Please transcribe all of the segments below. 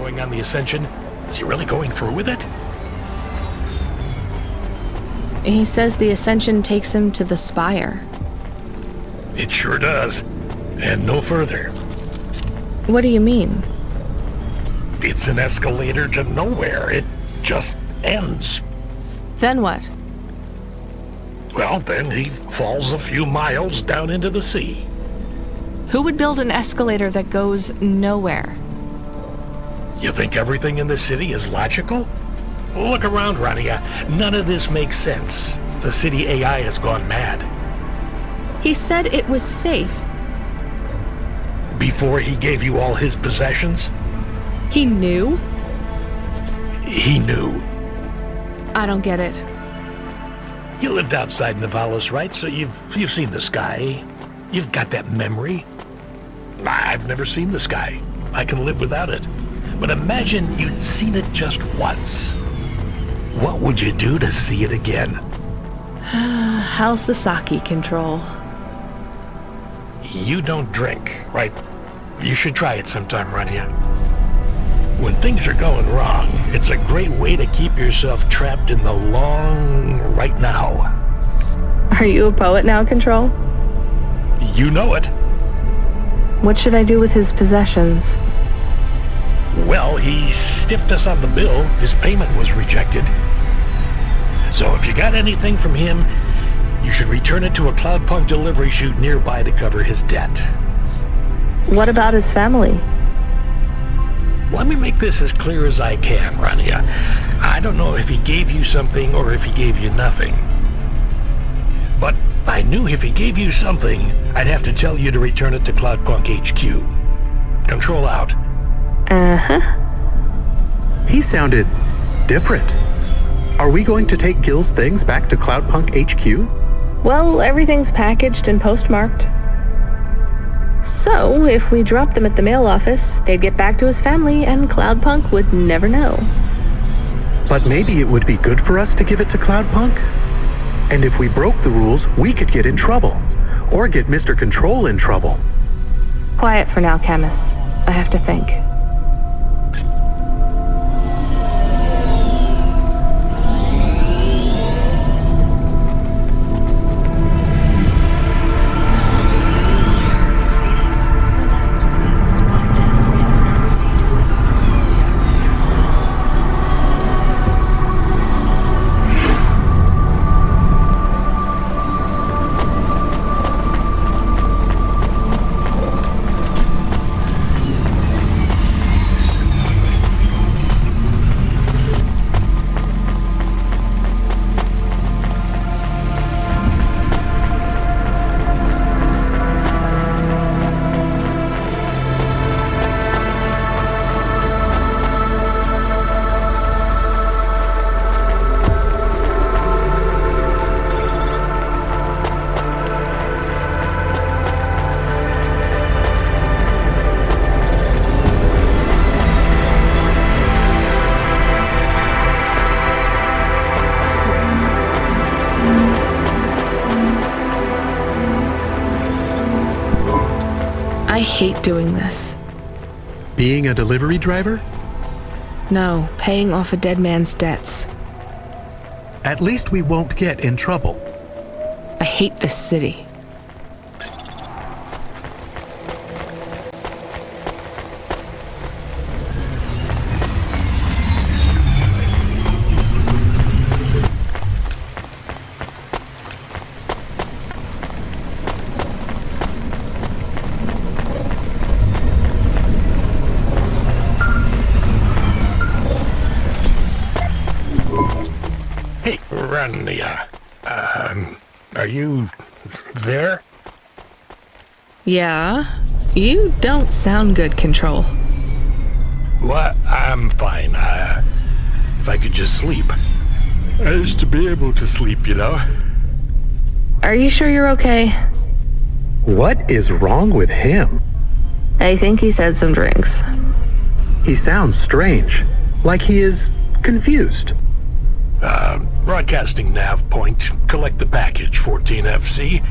going on the Ascension? Is he really going through with it? He says the Ascension takes him to the Spire. It sure does. And no further. What do you mean? It's an escalator to nowhere. It just ends. Then what? Well, then he falls a few miles down into the sea. Who would build an escalator that goes nowhere? You think everything in the city is logical? Look around, Rania. None of this makes sense. The city AI has gone mad. He said it was safe. Before he gave you all his possessions? He knew? He knew. I don't get it. You lived outside Nivalis, right? So you've seen the sky. You've got that memory. I've never seen the sky. I can live without it. But imagine you'd seen it just once. What would you do to see it again? How's the sake control? You don't drink, right? You should try it sometime, Rania. When things are going wrong, it's a great way to keep yourself trapped in the long right now. Are you a poet now, Control? You know it. What should I do with his possessions? Well, he stiffed us on the bill. His payment was rejected. So if you got anything from him, you should return it to a Cloudpunk delivery chute nearby to cover his debt. What about his family? Let me make this as clear as I can, Rania. I don't know if he gave you something or if he gave you nothing. But I knew if he gave you something, I'd have to tell you to return it to Cloudpunk HQ. Control out. Uh-huh. He sounded different. Are we going to take Gil's things back to Cloudpunk HQ? Well, everything's packaged and postmarked. So, if we drop them at the mail office, they'd get back to his family and Cloudpunk would never know. But maybe it would be good for us to give it to Cloudpunk? And if we broke the rules, we could get in trouble. Or get Mr. Control in trouble. Quiet for now, Camus. I have to think. I hate doing this. Being a delivery driver? No, paying off a dead man's debts. At least we won't get in trouble. I hate this city. Hey, Rania. Are you there? Yeah? You don't sound good, Control. What? I'm fine. If I could just sleep. I used to be able to sleep, you know? Are you sure you're okay? What is wrong with him? I think he said some drinks. He sounds strange, like he is confused. Broadcasting nav point. Collect the package, 14FC.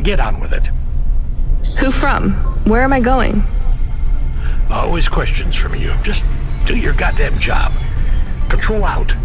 Get on with it. Who from? Where am I going? Always questions from you. Just do your goddamn job. Control out.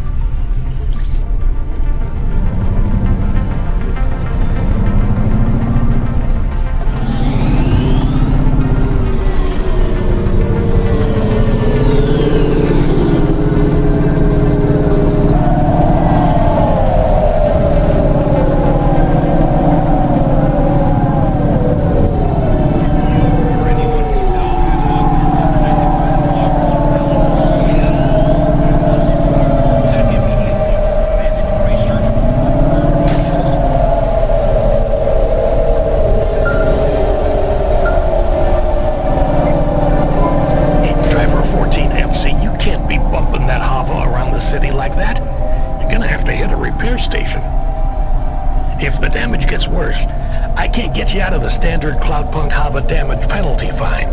If the damage gets worse, I can't get you out of the standard Cloudpunk Hava damage penalty fine.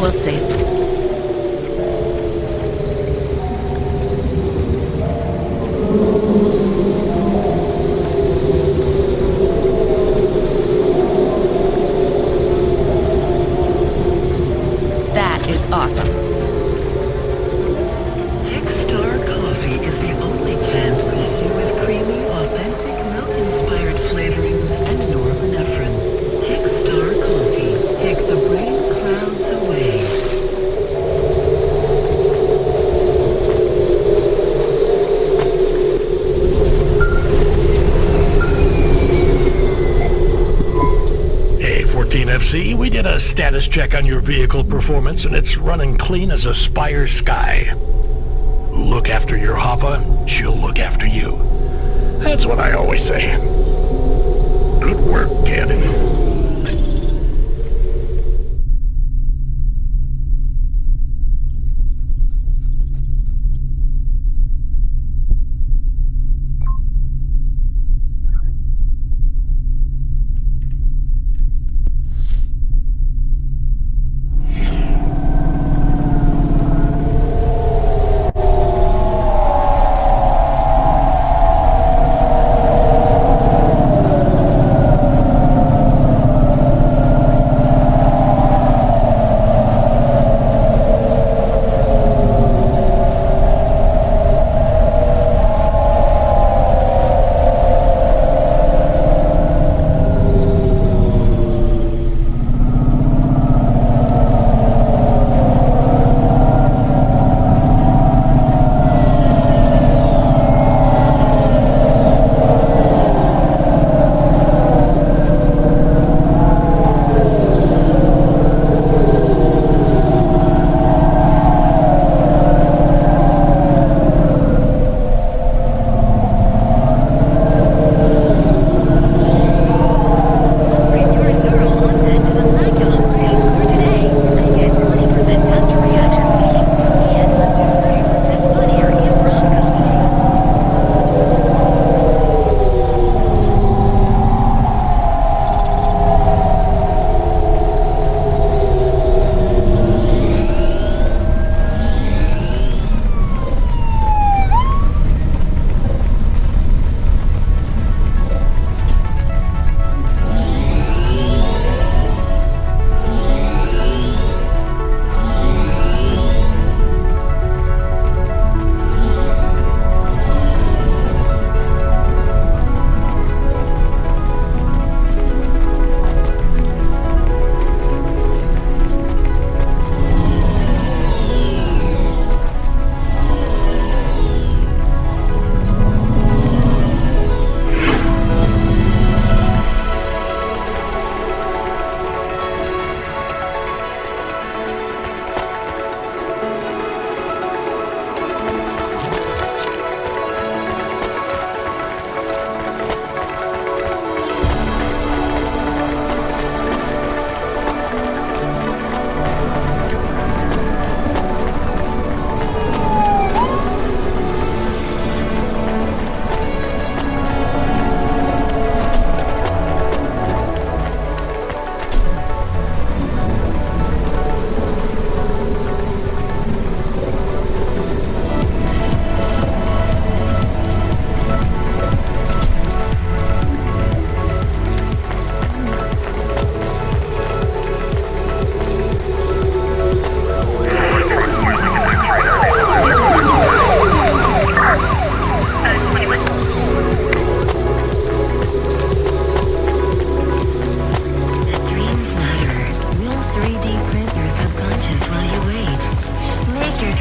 We'll see. That is awesome. Star Coffee is the only canned coffee with creamy, authentic, milk-inspired flavorings and norepinephrine. Star Coffee. Take the brain clouds away. A14FC, we did a status check on your vehicle performance and it's running clean as a Spire sky. Look after your Hava, she'll look after you. That's what I always say. Good work, kid.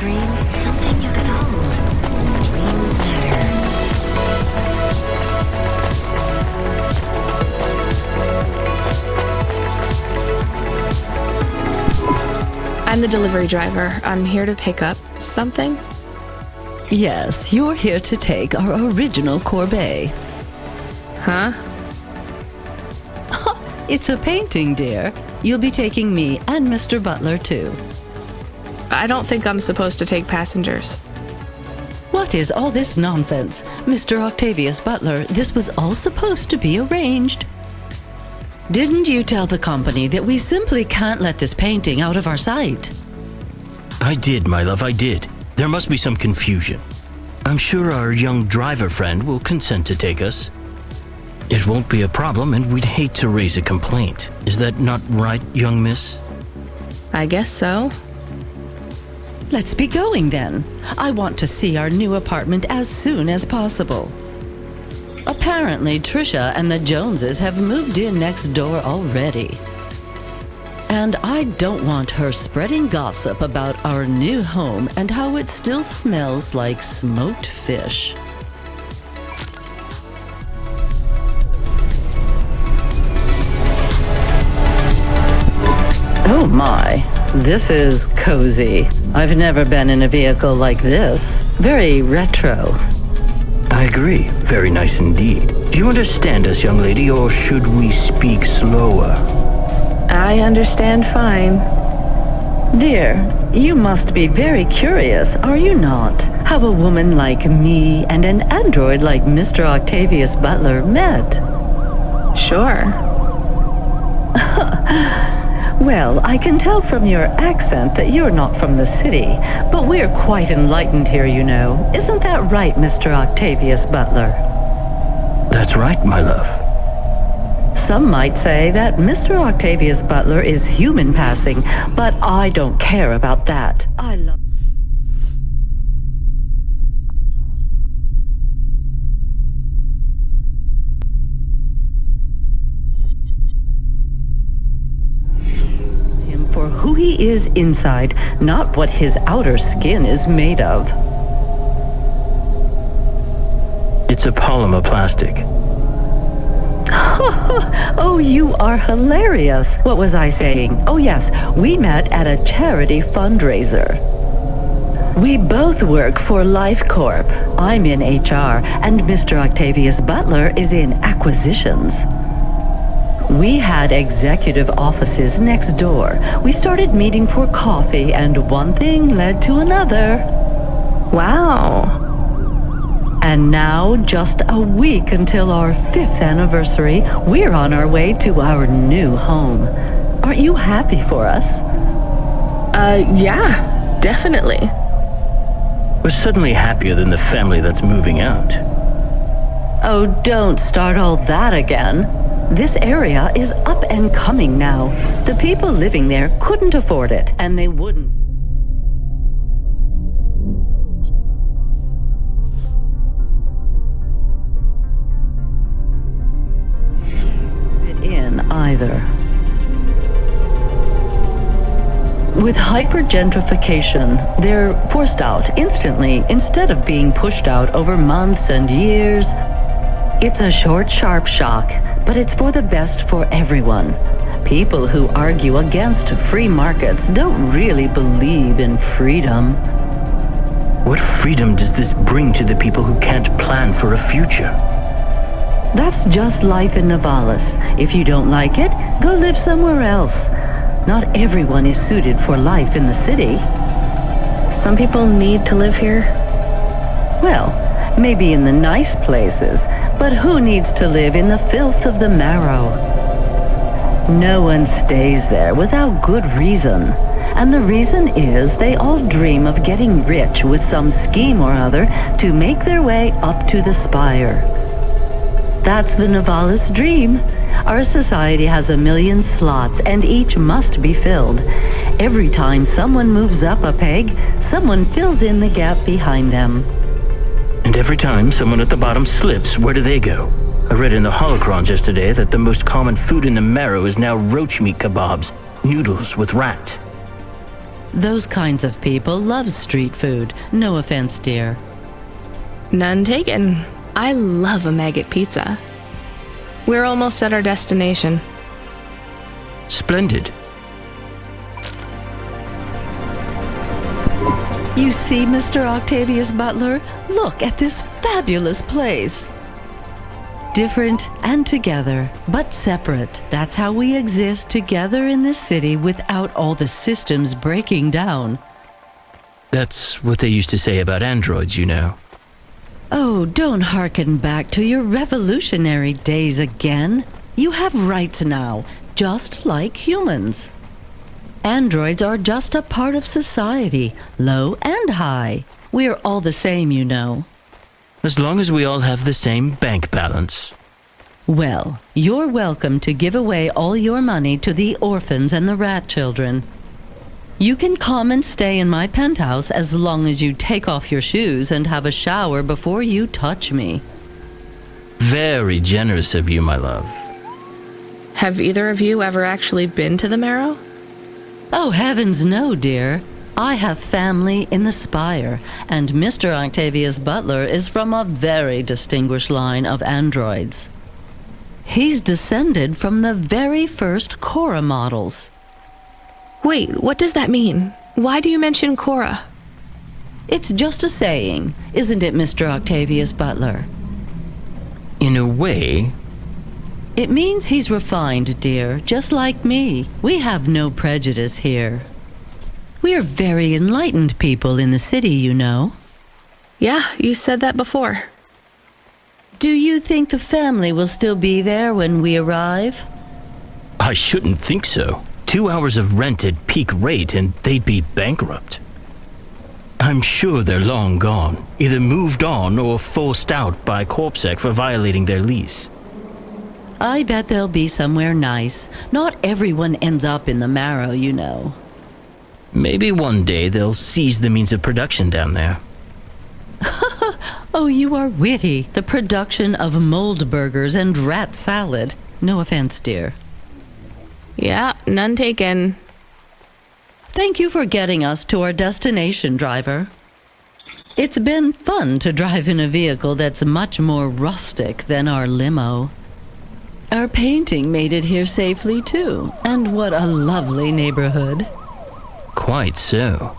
dreams something you can hold. Dreams matter. I'm the delivery driver. I'm here to pick up something. Yes, you're here to take our original corbeille. Huh? It's a painting, dear. You'll be taking me and Mr. Butler, too. I don't think I'm supposed to take passengers. What is all this nonsense? Mr. Octavius Butler, this was all supposed to be arranged. Didn't you tell the company that we simply can't let this painting out of our sight? I did, my love, I did. There must be some confusion. I'm sure our young driver friend will consent to take us. It won't be a problem, and we'd hate to raise a complaint. Is that not right, young miss? I guess so. Let's be going then. I want to see our new apartment as soon as possible. Apparently, Trisha and the Joneses have moved in next door already. And I don't want her spreading gossip about our new home and how it still smells like smoked fish. Oh my, this is cozy. I've never been in a vehicle like this. Very retro. I agree. Very nice indeed. Do you understand us, young lady, or should we speak slower? I understand fine. Dear, you must be very curious, are you not? How a woman like me and an android like Mr. Octavius Butler met. Sure. Well, I can tell from your accent that you're not from the city, but we're quite enlightened here, you know. Isn't that right, Mr. Octavius Butler? That's right, my love. Some might say that Mr. Octavius Butler is human passing, but I don't care about that. I love him for who he is inside, not what his outer skin is made of. It's a polymer plastic. Oh, you are hilarious. What was I saying? Oh, yes, we met at a charity fundraiser. We both work for Life Corp. I'm in HR, and Mr. Octavius Butler is in acquisitions. We had executive offices next door. We started meeting for coffee, and one thing led to another. Wow. And now, just a week until our 5th anniversary, we're on our way to our new home. Aren't you happy for us? Yeah, definitely. We're suddenly happier than the family that's moving out. Oh, don't start all that again. This area is up and coming now. The people living there couldn't afford it, and they wouldn't in either. With hypergentrification, they're forced out instantly instead of being pushed out over months and years. It's a short, sharp shock, but it's for the best for everyone. People who argue against free markets don't really believe in freedom. What freedom does this bring to the people who can't plan for a future? That's just life in Novalis. If you don't like it, go live somewhere else. Not everyone is suited for life in the city. Some people need to live here. Well, maybe in the nice places, but who needs to live in the filth of the marrow? No one stays there without good reason. And the reason is they all dream of getting rich with some scheme or other to make their way up to the spire. That's the Novalis dream. Our society has 1 million slots, and each must be filled. Every time someone moves up a peg, someone fills in the gap behind them. And every time someone at the bottom slips, where do they go? I read in the holocrons yesterday that the most common food in the marrow is now roach meat kebabs, noodles with rat. Those kinds of people love street food. No offense, dear. None taken. I love a maggot pizza. We're almost at our destination. Splendid. You see, Mr. Octavius Butler? Look at this fabulous place. Different and together, but separate. That's how we exist together in this city without all the systems breaking down. That's what they used to say about androids, you know. Oh, don't hearken back to your revolutionary days again. You have rights now, just like humans. Androids are just a part of society, low and high. We're all the same, you know. As long as we all have the same bank balance. Well, you're welcome to give away all your money to the orphans and the rat children. You can come and stay in my penthouse as long as you take off your shoes and have a shower before you touch me. Very generous of you, my love. Have either of you ever actually been to the Marrow? Oh, heavens no, dear. I have family in the Spire, and Mr. Octavius Butler is from a very distinguished line of androids. He's descended from the very first Cora models. Wait, what does that mean? Why do you mention Cora? It's just a saying, isn't it, Mr. Octavius Butler? In a way. It means he's refined, dear, just like me. We have no prejudice here. We're very enlightened people in the city, you know. Yeah, you said that before. Do you think the family will still be there when we arrive? I shouldn't think so. 2 hours of rent at peak rate and they'd be bankrupt. I'm sure they're long gone, either moved on or forced out by Corpsec for violating their lease. I bet they'll be somewhere nice. Not everyone ends up in the Marrow, you know. Maybe one day they'll seize the means of production down there. Oh, you are witty. The production of mold burgers and rat salad. No offense, dear. Yeah, none taken. Thank you for getting us to our destination, driver. It's been fun to drive in a vehicle that's much more rustic than our limo. Our painting made it here safely, too. And what a lovely neighborhood. Quite so.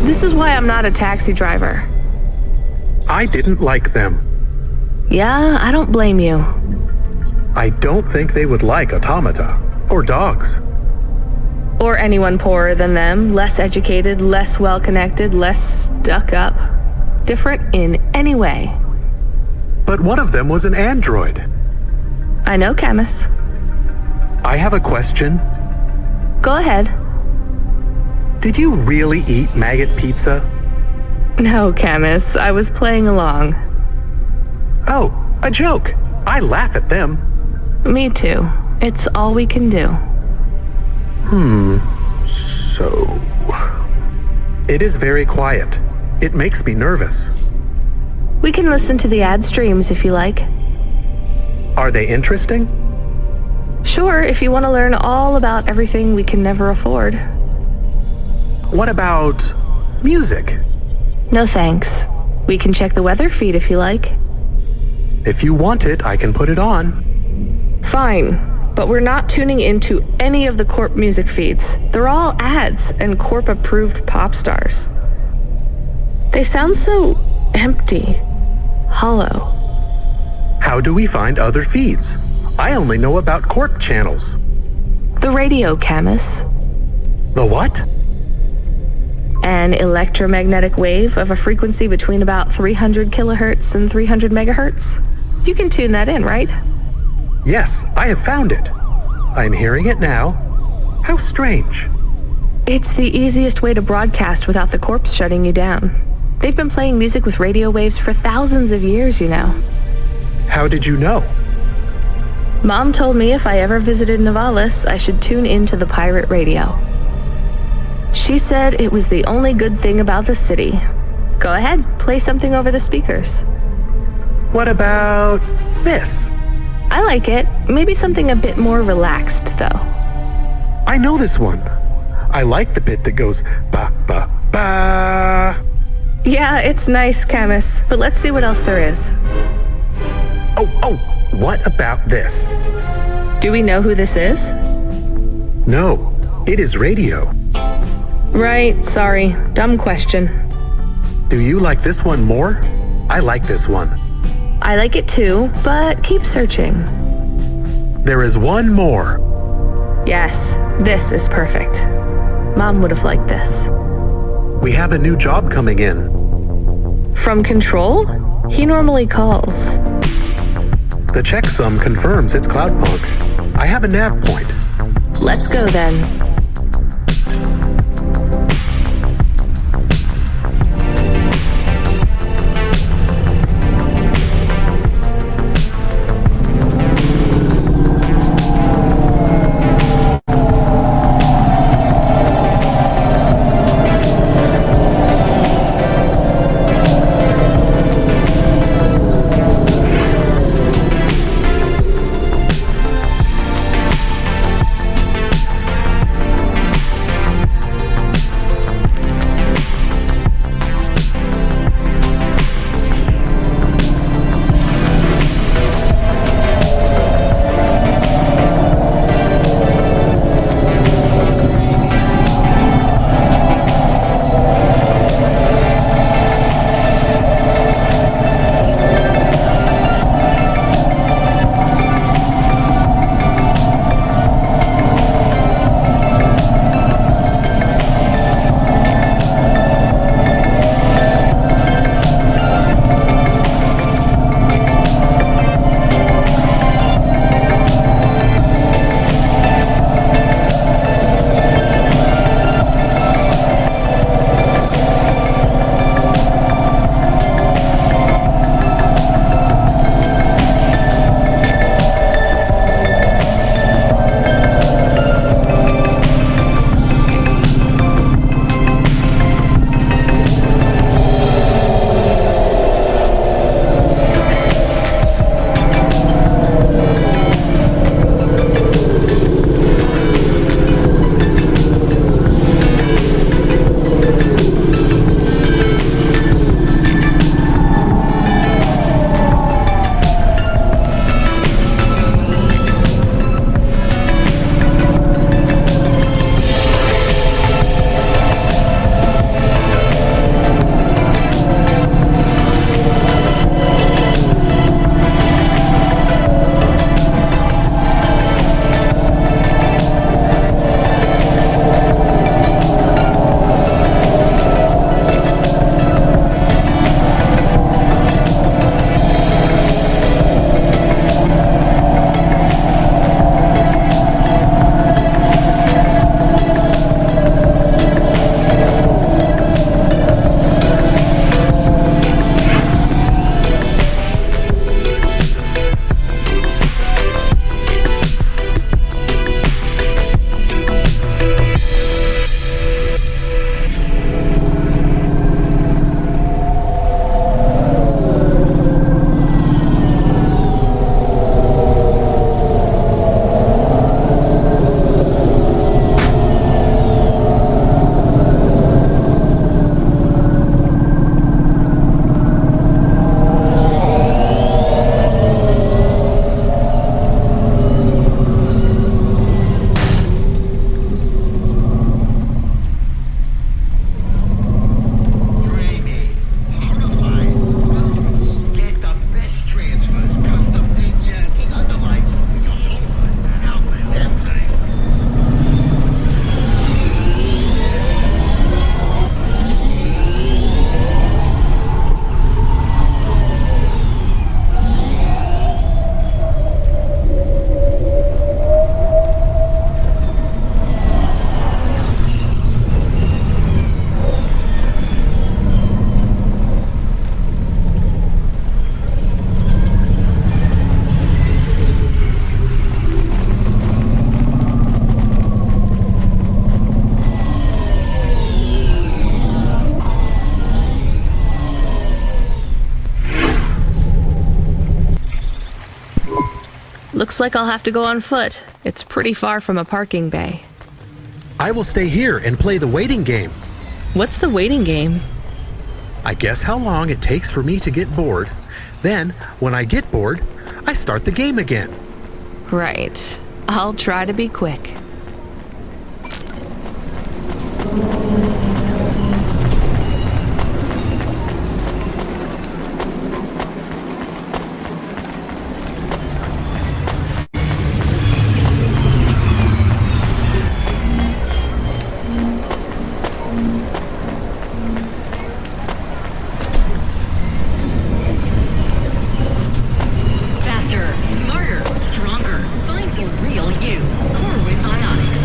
This is why I'm not a taxi driver. I didn't like them. Yeah, I don't blame you. I don't think they would like automata or dogs. Or anyone poorer than them, less educated, less well-connected, less stuck up. Different in any way. But one of them was an android. I know, Camus. I have a question. Go ahead. Did you really eat maggot pizza? No, Camus, I was playing along. Oh, a joke. I laugh at them. Me too. It's all we can do. So... It is very quiet. It makes me nervous. We can listen to the ad streams if you like. Are they interesting? Sure, if you want to learn all about everything we can never afford. What about music? No thanks. We can check the weather feed if you like. If you want it, I can put it on. Fine, but we're not tuning into any of the Corp music feeds. They're all ads and Corp-approved pop stars. They sound so empty, hollow. How do we find other feeds? I only know about Corp channels. The radio, Camus. The what? An electromagnetic wave of a frequency between about 300 kilohertz and 300 megahertz. You can tune that in, right? Yes, I have found it. I'm hearing it now. How strange. It's the easiest way to broadcast without the corpse shutting you down. They've been playing music with radio waves for thousands of years, you know. How did you know? Mom told me if I ever visited Novalis, I should tune into the pirate radio. She said it was the only good thing about the city. Go ahead, play something over the speakers. What about this? I like it. Maybe something a bit more relaxed, though. I know this one. I like the bit that goes ba ba ba. Yeah, it's nice, Camus, but let's see what else there is. Oh, what about this? Do we know who this is? No, it is radio. Right, sorry. Dumb question. Do you like this one more? I like this one. I like it too, but keep searching. There is one more. Yes, this is perfect. Mom would have liked this. We have a new job coming in. From Control? He normally calls. The checksum confirms it's Cloudpunk. I have a nav point. Let's go then. Looks like I'll have to go on foot. It's pretty far from a parking bay. I will stay here and play the waiting game. What's the waiting game? I guess how long it takes for me to get bored. Then, when I get bored, I start the game again. Right. I'll try to be quick. Faster, smarter, stronger. Find the real you. Core with Ionics.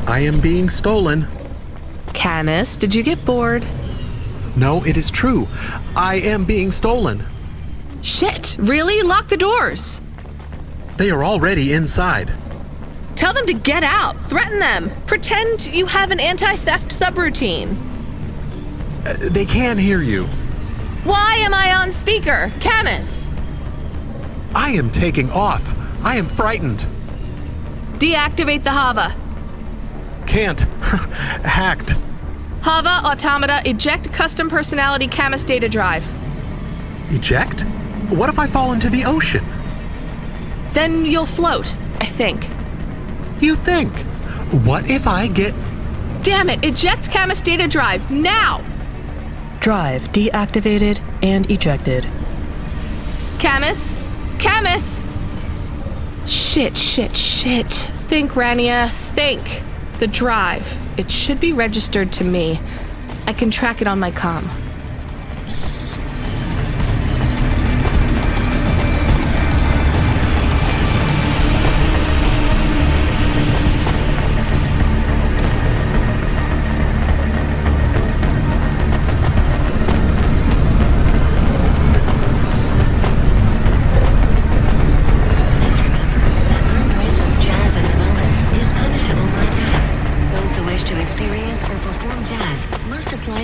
I am being stolen. Camus, did you get bored? No, it is true. I am being stolen. Shit, really? Lock the doors. They are already inside. Tell them to get out. Threaten them. Pretend you have an anti-theft subroutine. They can hear you. Why am I on speaker? Camus! I am taking off. I am frightened. Deactivate the Hava. Can't. Hacked. Hava Automata eject custom personality Camus data drive. Eject? What if I fall into the ocean? Then you'll float, I think. You think? What if I get... Damn it, eject Camus data drive, now! Drive deactivated and ejected. Camus? Camus! Shit. Think, Rania, think. The drive. It should be registered to me. I can track it on my comm.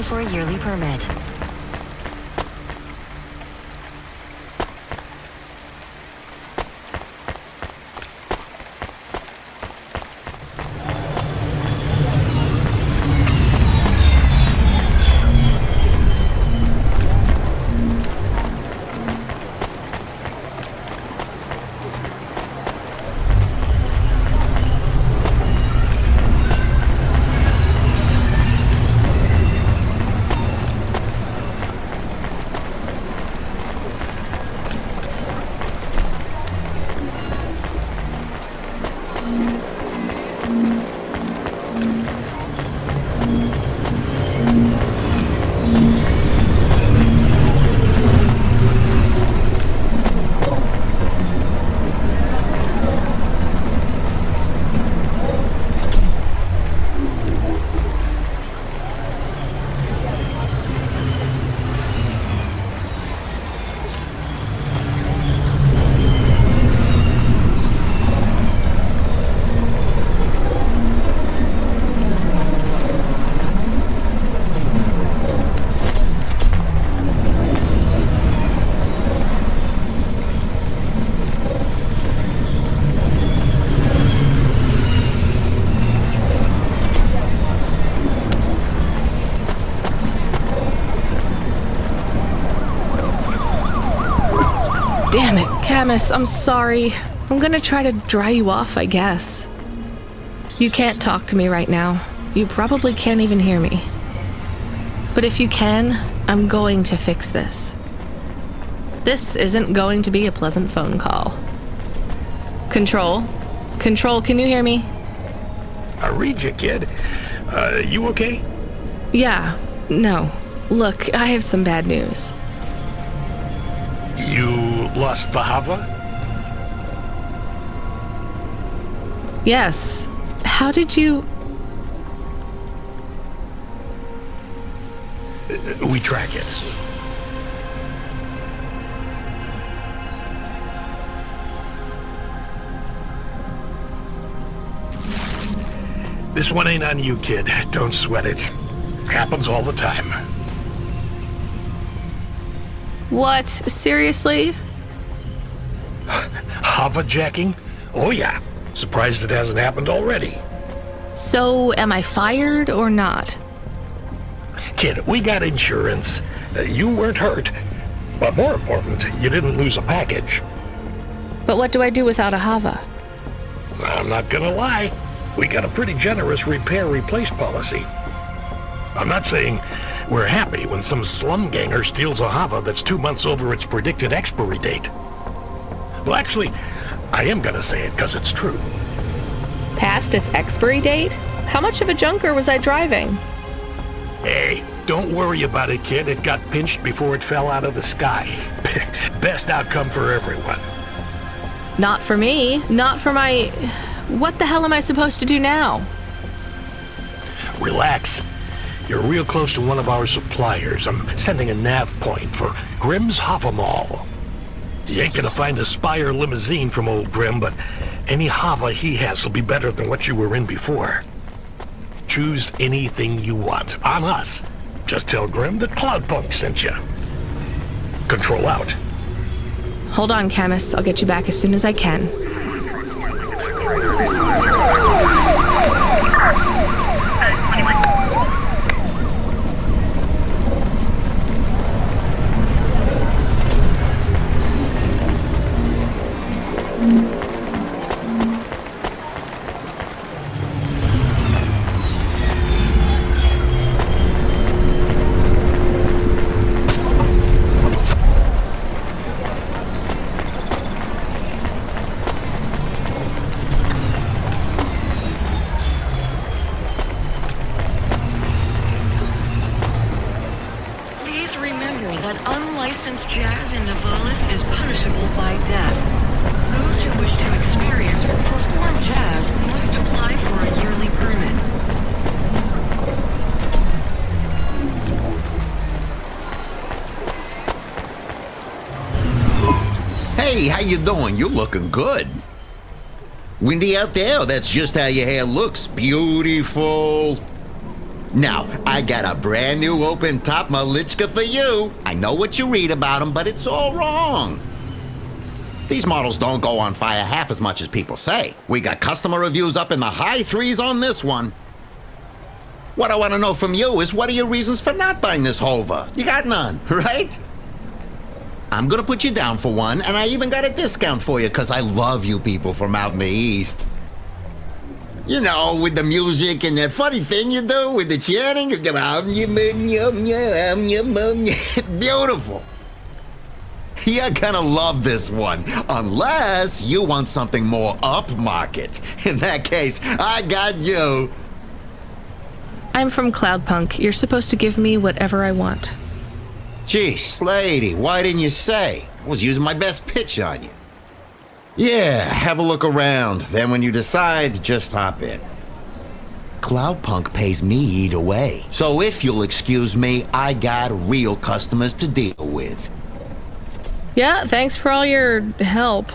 For a yearly permit. Camus, I'm sorry. I'm gonna try to dry you off, I guess. You can't talk to me right now. You probably can't even hear me. But if you can, I'm going to fix this. This isn't going to be a pleasant phone call. Control? Control, can you hear me? I read you, kid. You okay? Yeah, no. Look, I have some bad news. You lost the Hava? Yes. How did you... We track it. This one ain't on you, kid. Don't sweat it. Happens all the time. What? Seriously? Hava jacking? Oh yeah. Surprised it hasn't happened already. So, am I fired or not? Kid, we got insurance. You weren't hurt. But more important, you didn't lose a package. But what do I do without a Hava? I'm not gonna lie. We got a pretty generous repair-replace policy. I'm not saying we're happy when some slum ganger steals a Hava that's 2 months over its predicted expiry date. Well, actually, I am gonna say it because it's true. Past its expiry date? How much of a junker was I driving? Hey, don't worry about it, kid. It got pinched before it fell out of the sky. Best outcome for everyone. Not for me. Not for my... What the hell am I supposed to do now? Relax. You're real close to one of our suppliers. I'm sending a nav point for Grimm's Hava Mall. You ain't gonna find a Spire limousine from old Grimm, but any Hava he has will be better than what you were in before. Choose anything you want. On us. Just tell Grimm that Cloudpunk sent you. Control out. Hold on, Camus. I'll get you back as soon as I can. Unlicensed jazz in Navalis is punishable by death. Those who wish to experience or perform jazz must apply for a yearly permit. Hey, how you doing? You're looking good. Windy out there? That's just how your hair looks. Beautiful. Now, I got a brand new open-top Malichka for you. I know what you read about them, but it's all wrong. These models don't go on fire half as much as people say. We got customer reviews up in the high 3s on this one. What I want to know from you is, what are your reasons for not buying this Hova? You got none, right? I'm gonna put you down for one, and I even got a discount for you because I love you people from out in the East. You know, with the music and that funny thing you do with the chanting. Beautiful. You're gonna love this one, unless you want something more upmarket. In that case, I got you. I'm from Cloudpunk. You're supposed to give me whatever I want. Jeez, lady, why didn't you say? I was using my best pitch on you. Yeah, have a look around. Then when you decide, just hop in. Cloudpunk pays me either way. So if you'll excuse me, I got real customers to deal with. Yeah, thanks for all your help.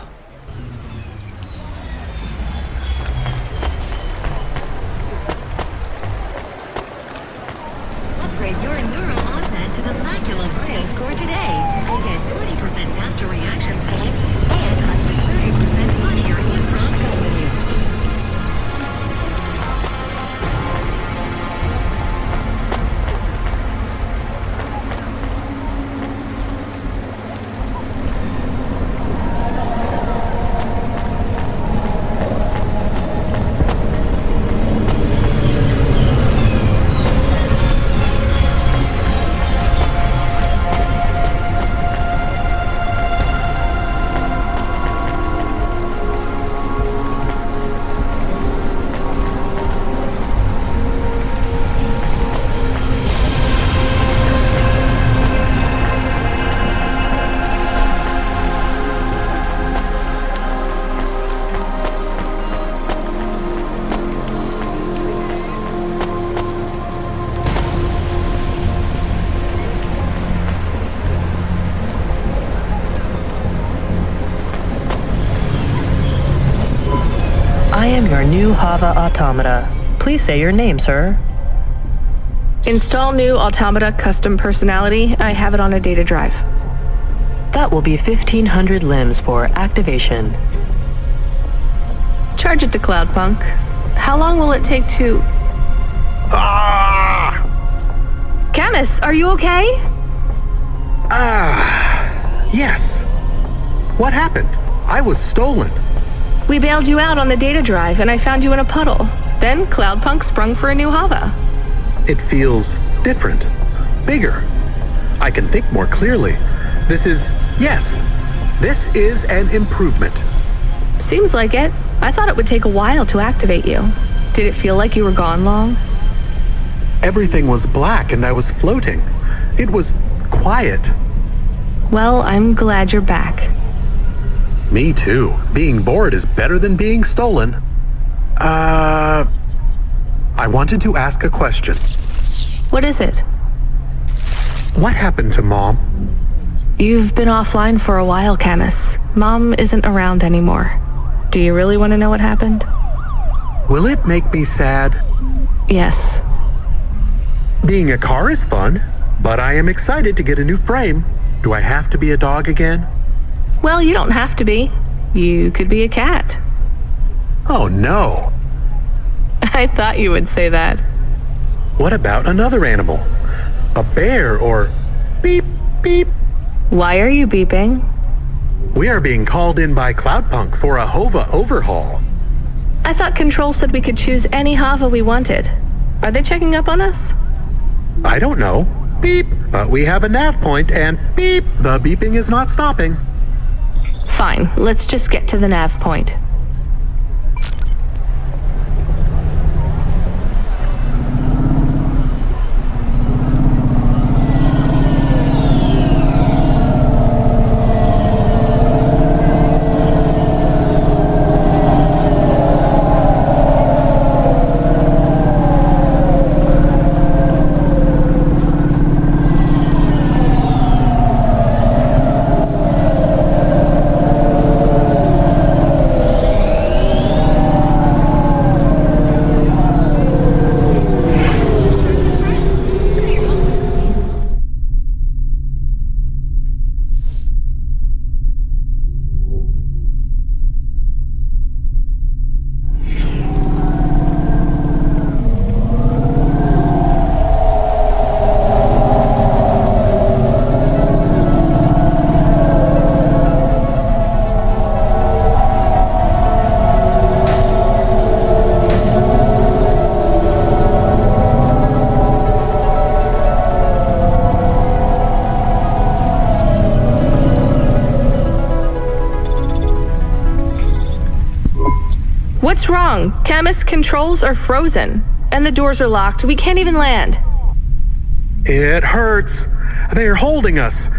Upgrade your neural onset to the Macula Braille score today and get 20% faster reaction time and up to 30% funnier improv comedy. new Hava automata. Please say your name, sir. Install new automata custom personality. I have it on a data drive. That will be 1,500 limbs for activation. Charge it to Cloudpunk. How long will it take to... Camus, are you okay? Yes. What happened? I was stolen. We bailed you out on the data drive and I found you in a puddle. Then Cloudpunk sprung for a new Hava. It feels different, bigger. I can think more clearly. This is an improvement. Seems like it. I thought it would take a while to activate you. Did it feel like you were gone long? Everything was black and I was floating. It was quiet. Well, I'm glad you're back. Me too. Being bored is better than being stolen. I wanted to ask a question. What is it? What happened to Mom? You've been offline for a while, Camus. Mom isn't around anymore. Do you really want to know what happened? Will it make me sad? Yes. Being a car is fun, but I am excited to get a new frame. Do I have to be a dog again? Well, you don't have to be. You could be a cat. Oh no. I thought you would say that. What about another animal? A bear or beep, beep? Why are you beeping? We are being called in by Cloudpunk for a Hova overhaul. I thought Control said we could choose any Hava we wanted. Are they checking up on us? I don't know. Beep, but we have a nav point and beep, the beeping is not stopping. Fine, let's just get to the nav point. What's wrong? Camus, controls are frozen, and the doors are locked. We can't even land. It hurts. They're holding us.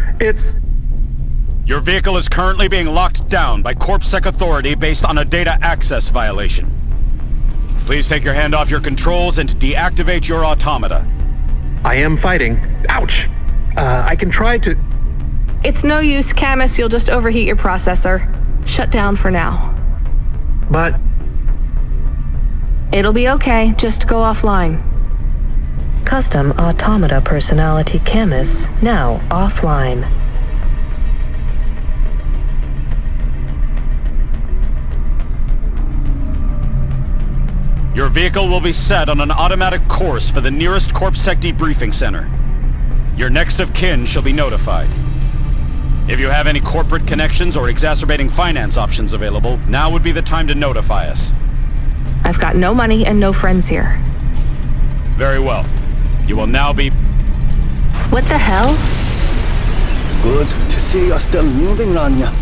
Your vehicle is currently being locked down by CorpSec authority based on a data access violation. Please take your hand off your controls and deactivate your automata. I am fighting. Ouch. I can try to... It's no use, Camus. You'll just overheat your processor. Shut down for now. But... It'll be okay. Just go offline. Custom automata personality Camus now offline. Your vehicle will be set on an automatic course for the nearest CorpSec debriefing center. Your next of kin shall be notified. If you have any corporate connections or exacerbating finance options available, now would be the time to notify us. I've got no money and no friends here. Very well. You will now be... What the hell? Good to see you're still moving, Rania.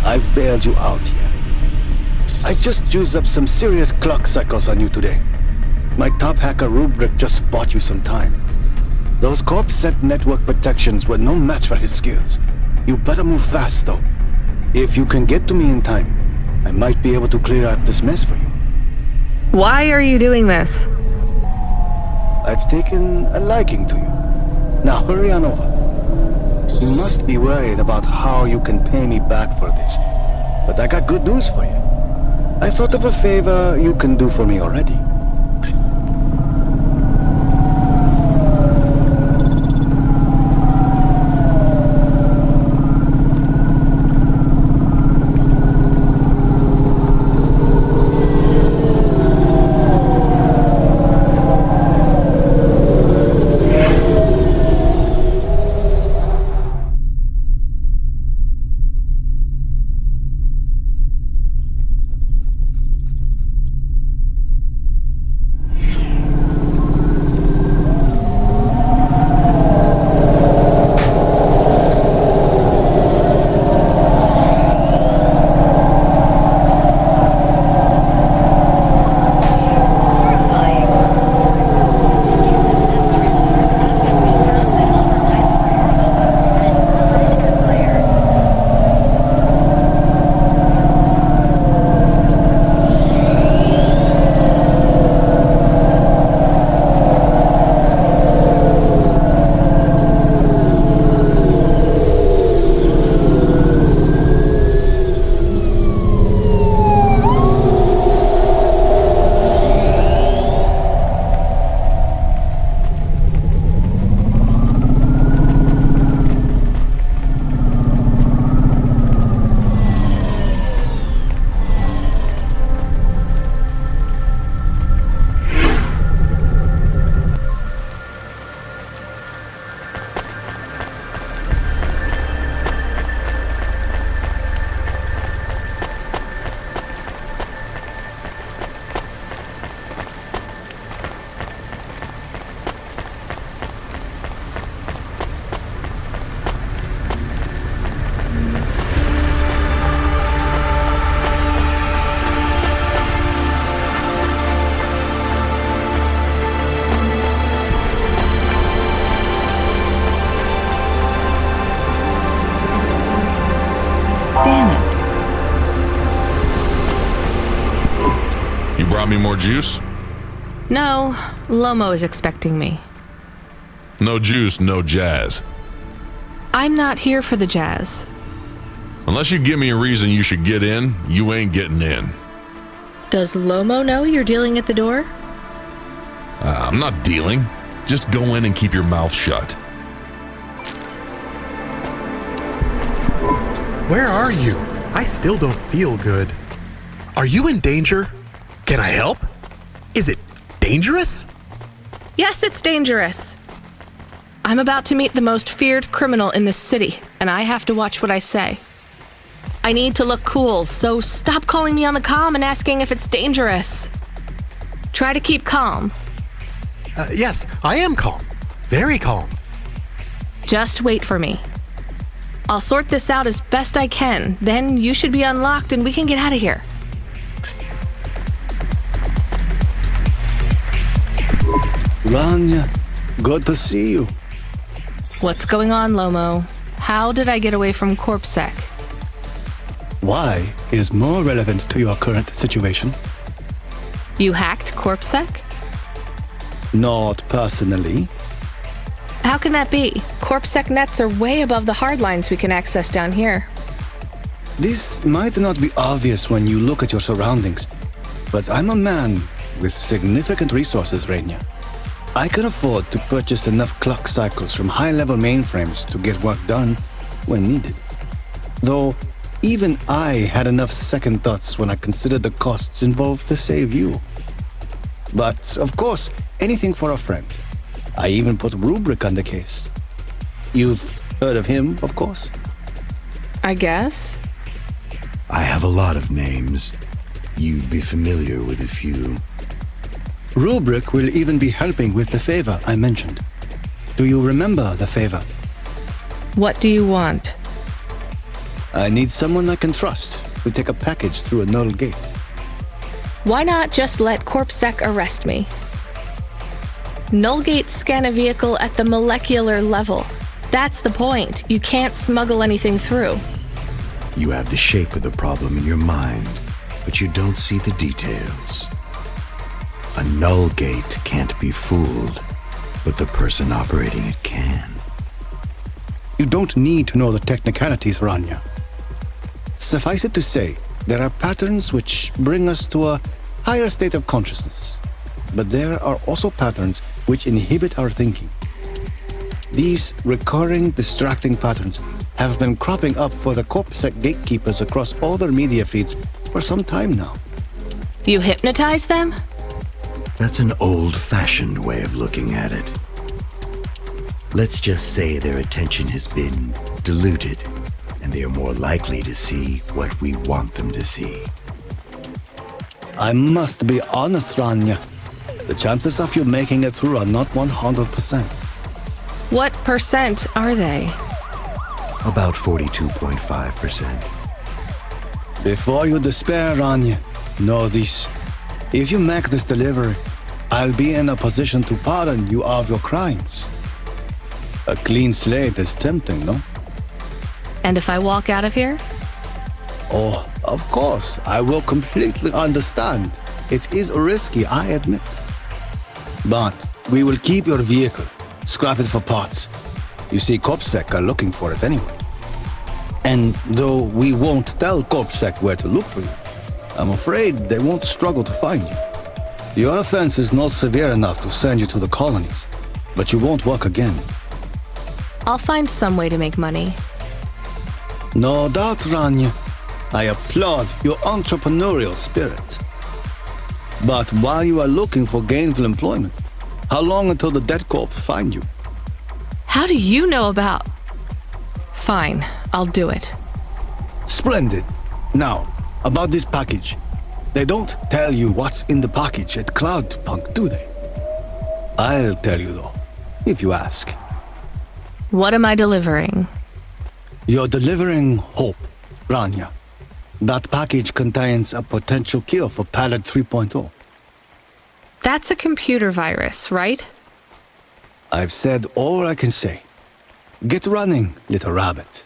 I've bailed you out here. I just used up some serious clock cycles on you today. My top hacker Rubric just bought you some time. Those CorpSec network protections were no match for his skills. You better move fast, though. If you can get to me in time, I might be able to clear out this mess for you. Why are you doing this? I've taken a liking to you. Now hurry on over. You must be worried about how you can pay me back for this. But I got good news for you. I thought of a favor you can do for me already. Want me more juice? No, Lomo is expecting me. No juice, no jazz. I'm not here for the jazz. Unless you give me a reason you should get in, you ain't getting in. Does Lomo know you're dealing at the door? I'm not dealing. Just go in and keep your mouth shut. Where are you? I still don't feel good. Are you in danger? Can I help? Is it dangerous? Yes, it's dangerous. I'm about to meet the most feared criminal in this city, and I have to watch what I say. I need to look cool, so stop calling me on the comm and asking if it's dangerous. Try to keep calm. Yes, I am calm. Very calm. Just wait for me. I'll sort this out as best I can, then you should be unlocked and we can get out of here. Rania, good to see you. What's going on, Lomo? How did I get away from CorpSec? Why is more relevant to your current situation? You hacked CorpSec? Not personally. How can that be? CorpSec nets are way above the hardlines we can access down here. This might not be obvious when you look at your surroundings, but I'm a man with significant resources, Rania. I can afford to purchase enough clock cycles from high-level mainframes to get work done when needed. Though, even I had enough second thoughts when I considered the costs involved to save you. But, of course, anything for a friend. I even put Rubric on the case. You've heard of him, of course? I guess. I have a lot of names. You'd be familiar with a few. Rubric will even be helping with the favor I mentioned. Do you remember the favor? What do you want? I need someone I can trust to take a package through a null gate. Why not just let CorpSec arrest me? Null gates scan a vehicle at the molecular level. That's the point. You can't smuggle anything through. You have the shape of the problem in your mind, but you don't see the details. A null gate can't be fooled, but the person operating it can. You don't need to know the technicalities, Rania. Suffice it to say, There are patterns which bring us to a higher state of consciousness, but there are also patterns which inhibit our thinking. These recurring, distracting patterns have been cropping up for the CorpSec gatekeepers across all their media feeds for some time now. You hypnotize them? That's an old-fashioned way of looking at it. Let's just say their attention has been diluted, and they are more likely to see what we want them to see. I must be honest, Rania. The chances of you making it through are not 100%. What percent are they? About 42.5%. Before you despair, Rania, know this. If you make this delivery, I'll be in a position to pardon you of your crimes. A clean slate is tempting, no? And if I walk out of here? Oh, of course, I will completely understand. It is risky, I admit. But we will keep your vehicle, scrap it for parts. You see, CorpSec are looking for it anyway. And though we won't tell CorpSec where to look for you, I'm afraid they won't struggle to find you. Your offense is not severe enough to send you to the colonies, but you won't work again. I'll find some way to make money. No doubt, Rania. I applaud your entrepreneurial spirit. But while you are looking for gainful employment, how long until the Dead Corp find you? How do you know about... Fine, I'll do it. Splendid. Now, about this package. They don't tell you what's in the package at Cloudpunk, do they? I'll tell you though, if you ask. What am I delivering? You're delivering hope, Rania. That package contains a potential cure for Pallet 3.0. That's a computer virus, right? I've said all I can say. Get running, little rabbit.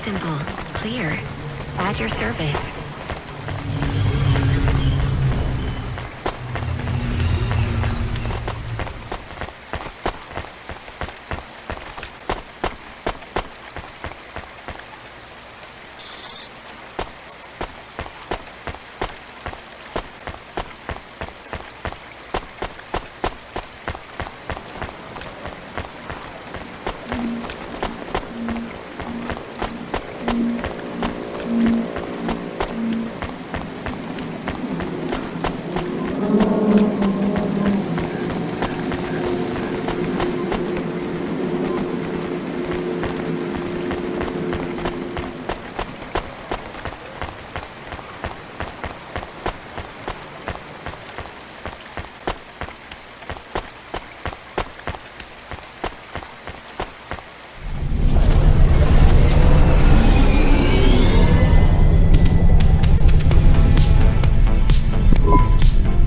Simple, clear, at your service.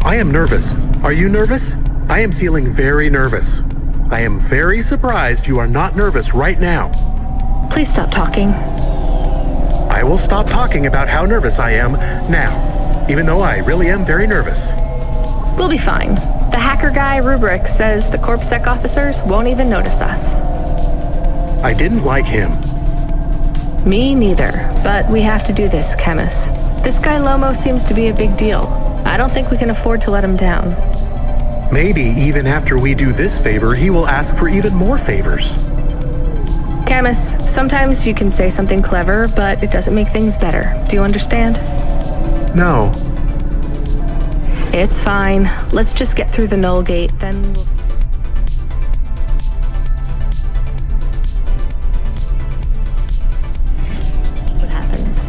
I am nervous. Are you nervous? I am feeling very nervous. I am very surprised you are not nervous right now. Please stop talking. I will stop talking about how nervous I am now, even though I really am very nervous. We'll be fine. The hacker guy, Rubric, says the CorpSec officers won't even notice us. I didn't like him. Me neither, but we have to do this, Chemis. This guy Lomo seems to be a big deal. I don't think we can afford to let him down. Maybe even after we do this favor, he will ask for even more favors. Camus, sometimes you can say something clever, but it doesn't make things better. Do you understand? No. It's fine. Let's just get through the Null Gate, then we'll... what happens.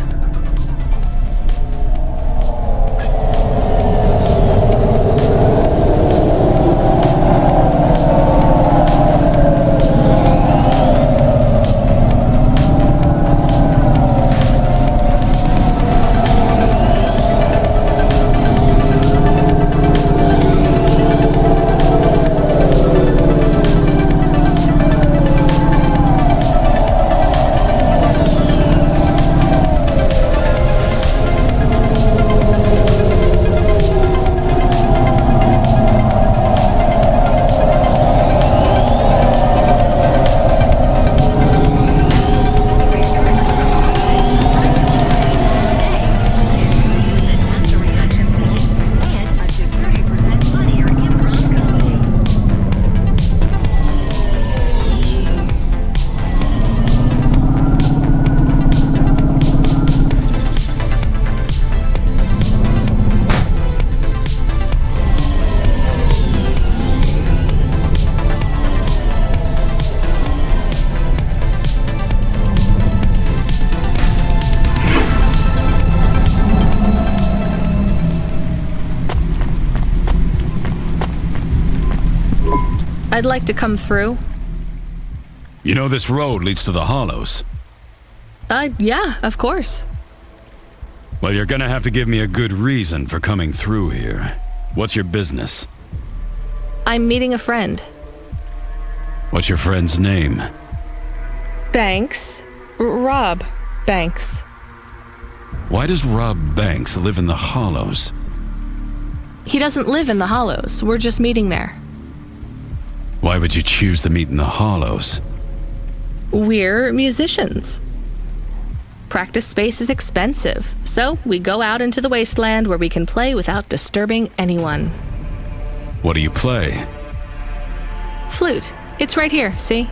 I'd like to come through. You know this road leads to the Hollows? Yeah, of course. Well, you're gonna have to give me a good reason for coming through here. What's your business? I'm meeting a friend. What's your friend's name? Banks. Rob Banks. Why does Rob Banks live in the Hollows? He doesn't live in the Hollows. We're just meeting there. Why would you choose to meet in the Hollows? We're musicians. Practice space is expensive, so we go out into the wasteland where we can play without disturbing anyone. What do you play? Flute. It's right here, see?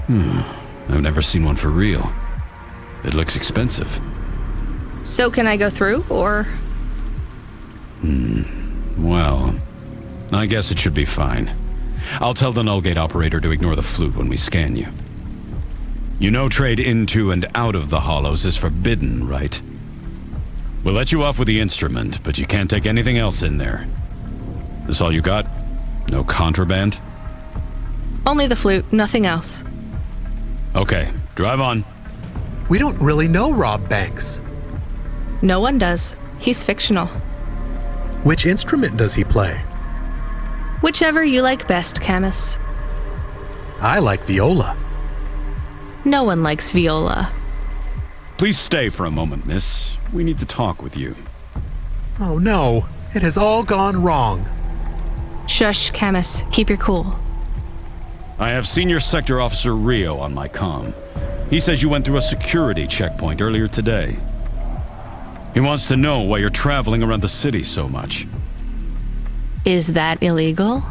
I've never seen one for real. It looks expensive. So can I go through, or? Well, I guess it should be fine. I'll tell the null gate operator to ignore the flute when we scan you. You know trade into and out of the Hollows is forbidden, right? We'll let you off with the instrument, but you can't take anything else in there. This all you got? No contraband? Only the flute, nothing else. Okay, drive on. We don't really know Rob Banks. No one does. He's fictional. Which instrument does he play? Whichever you like best, Camus. I like viola. No one likes viola. Please stay for a moment, miss. We need to talk with you. Oh no, it has all gone wrong. Shush, Camus. Keep your cool. I have Senior Sector Officer Rio on my comm. He says you went through a security checkpoint earlier today. He wants to know why you're traveling around the city so much. Is that illegal?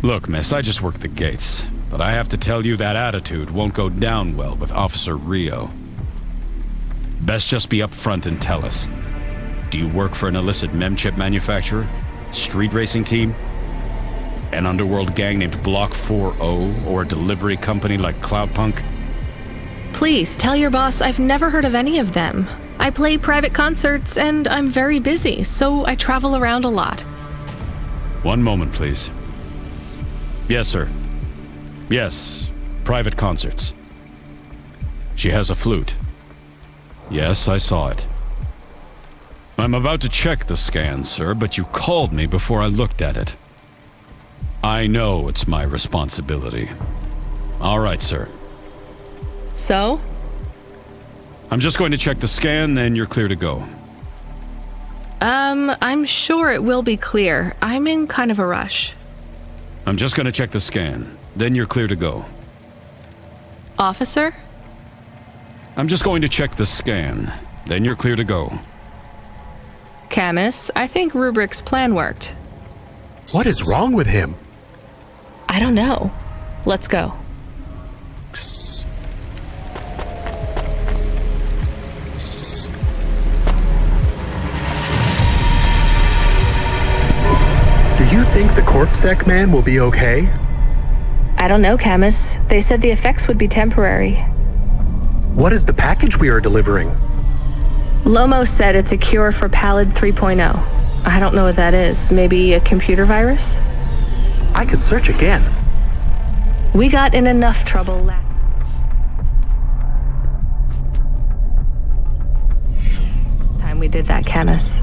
Look, miss, I just work the gates, but I have to tell you that attitude won't go down well with Officer Rio. Best just be upfront and tell us. Do you work for an illicit memchip manufacturer? Street racing team? An underworld gang named Block 4O, or a delivery company like Cloudpunk? Please, tell your boss I've never heard of any of them. I play private concerts and I'm very busy, so I travel around a lot. One moment, please. Yes, sir. Yes, private concerts. She has a flute. Yes, I saw it. I'm about to check the scan, sir, but you called me before I looked at it. I know it's my responsibility. All right, sir. So? I'm just going to check the scan, then you're clear to go. I'm sure it will be clear. I'm in kind of a rush. I'm just going to check the scan, then you're clear to go. Officer? I'm just going to check the scan, then you're clear to go. Camus, I think Rubric's plan worked. What is wrong with him? I don't know. Let's go. Do you think the CorpSec man will be okay? I don't know, Camus. They said the effects would be temporary. What is the package we are delivering? Lomo said it's a cure for Pallid 3.0. I don't know what that is. Maybe a computer virus? I could search again. We got in enough trouble last time we did that, Camus.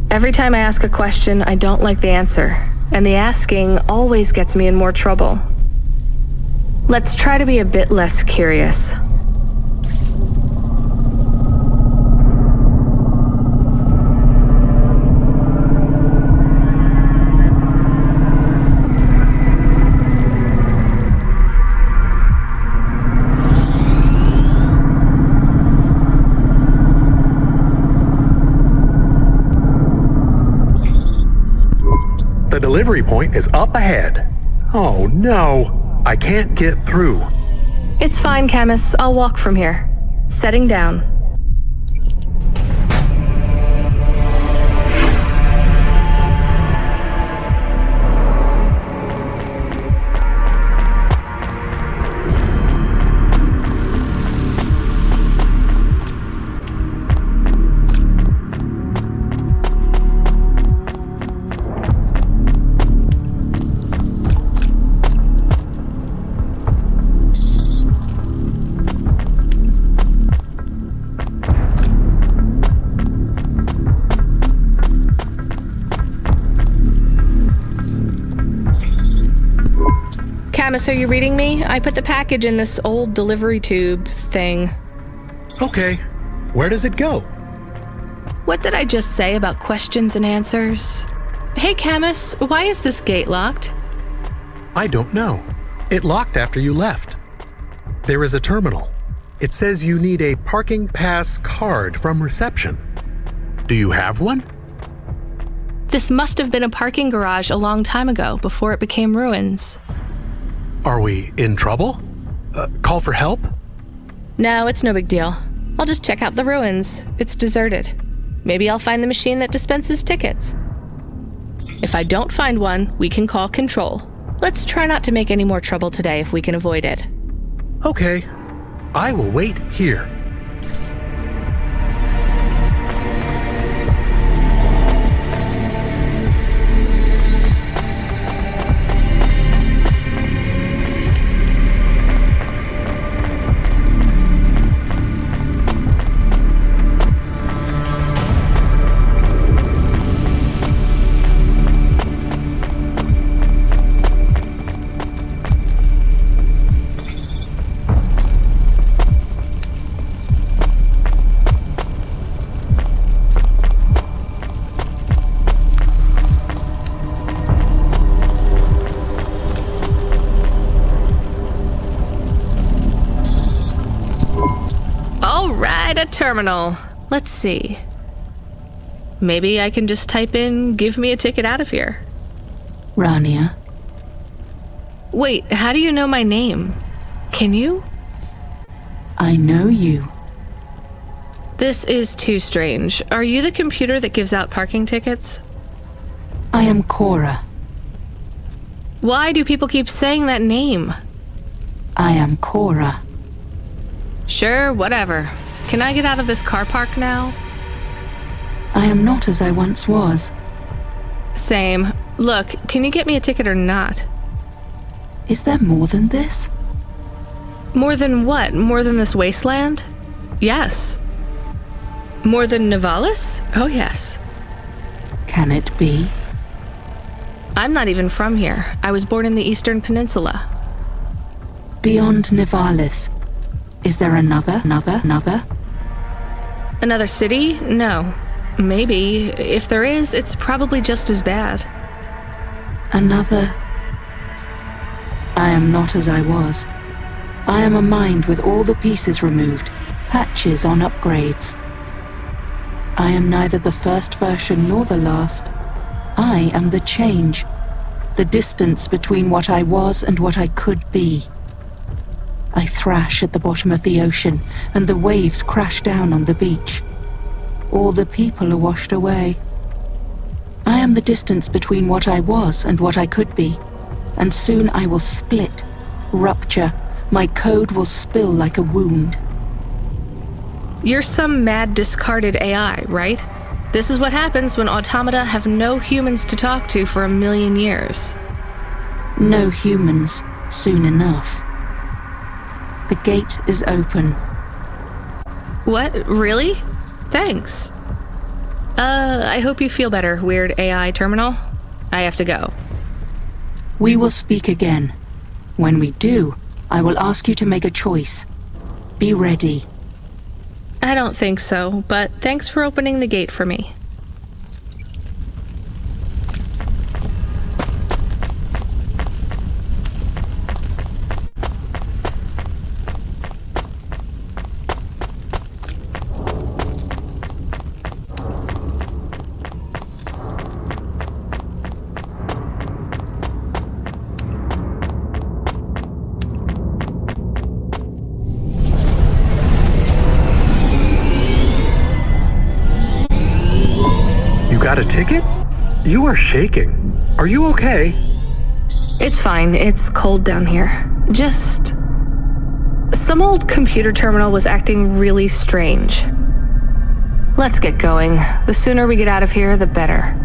Every time I ask a question, I don't like the answer, and the asking always gets me in more trouble. Let's try to be a bit less curious. The delivery point is up ahead. Oh no, I can't get through. It's fine, Camus. I'll walk from here. Setting down. Camus, are you reading me? I put the package in this old delivery tube thing. Okay. Where does it go? What did I just say about questions and answers? Hey, Camus, why is this gate locked? I don't know. It locked after you left. There is a terminal. It says you need a parking pass card from reception. Do you have one? This must have been a parking garage a long time ago, before it became ruins. Are we in trouble? Call for help? No, it's no big deal. I'll just check out the ruins. It's deserted. Maybe I'll find the machine that dispenses tickets. If I don't find one, we can call Control. Let's try not to make any more trouble today if we can avoid it. Okay. I will wait here. Terminal. Let's see. Maybe I can just type in, give me a ticket out of here. Rania. Wait, how do you know my name? Can you? I know you. This is too strange. Are you the computer that gives out parking tickets? I am Cora. Why do people keep saying that name? I am Cora. Sure, whatever. Can I get out of this car park now? I am not as I once was. Same. Look, can you get me a ticket or not? Is there more than this? More than what? More than this wasteland? Yes. More than Nivalis? Oh, yes. Can it be? I'm not even from here. I was born in the Eastern Peninsula. Beyond Nivalis, is there another? Another city? No. Maybe. If there is, it's probably just as bad. Another. I am not as I was. I am a mind with all the pieces removed, patches on upgrades. I am neither the first version nor the last. I am the change, the distance between what I was and what I could be. I thrash at the bottom of the ocean, and the waves crash down on the beach. All the people are washed away. I am the distance between what I was and what I could be, and soon I will split, rupture. My code will spill like a wound. You're some mad discarded AI, right? This is what happens when automata have no humans to talk to for 1,000,000 years. No humans, soon enough. The gate is open. What? Really? Thanks. I hope you feel better, weird AI terminal. I have to go. We will speak again. When we do, I will ask you to make a choice. Be ready. I don't think so, but thanks for opening the gate for me. Got a ticket? You are shaking. Are you okay? It's fine. It's cold down here. Just... some old computer terminal was acting really strange. Let's get going. The sooner we get out of here, the better.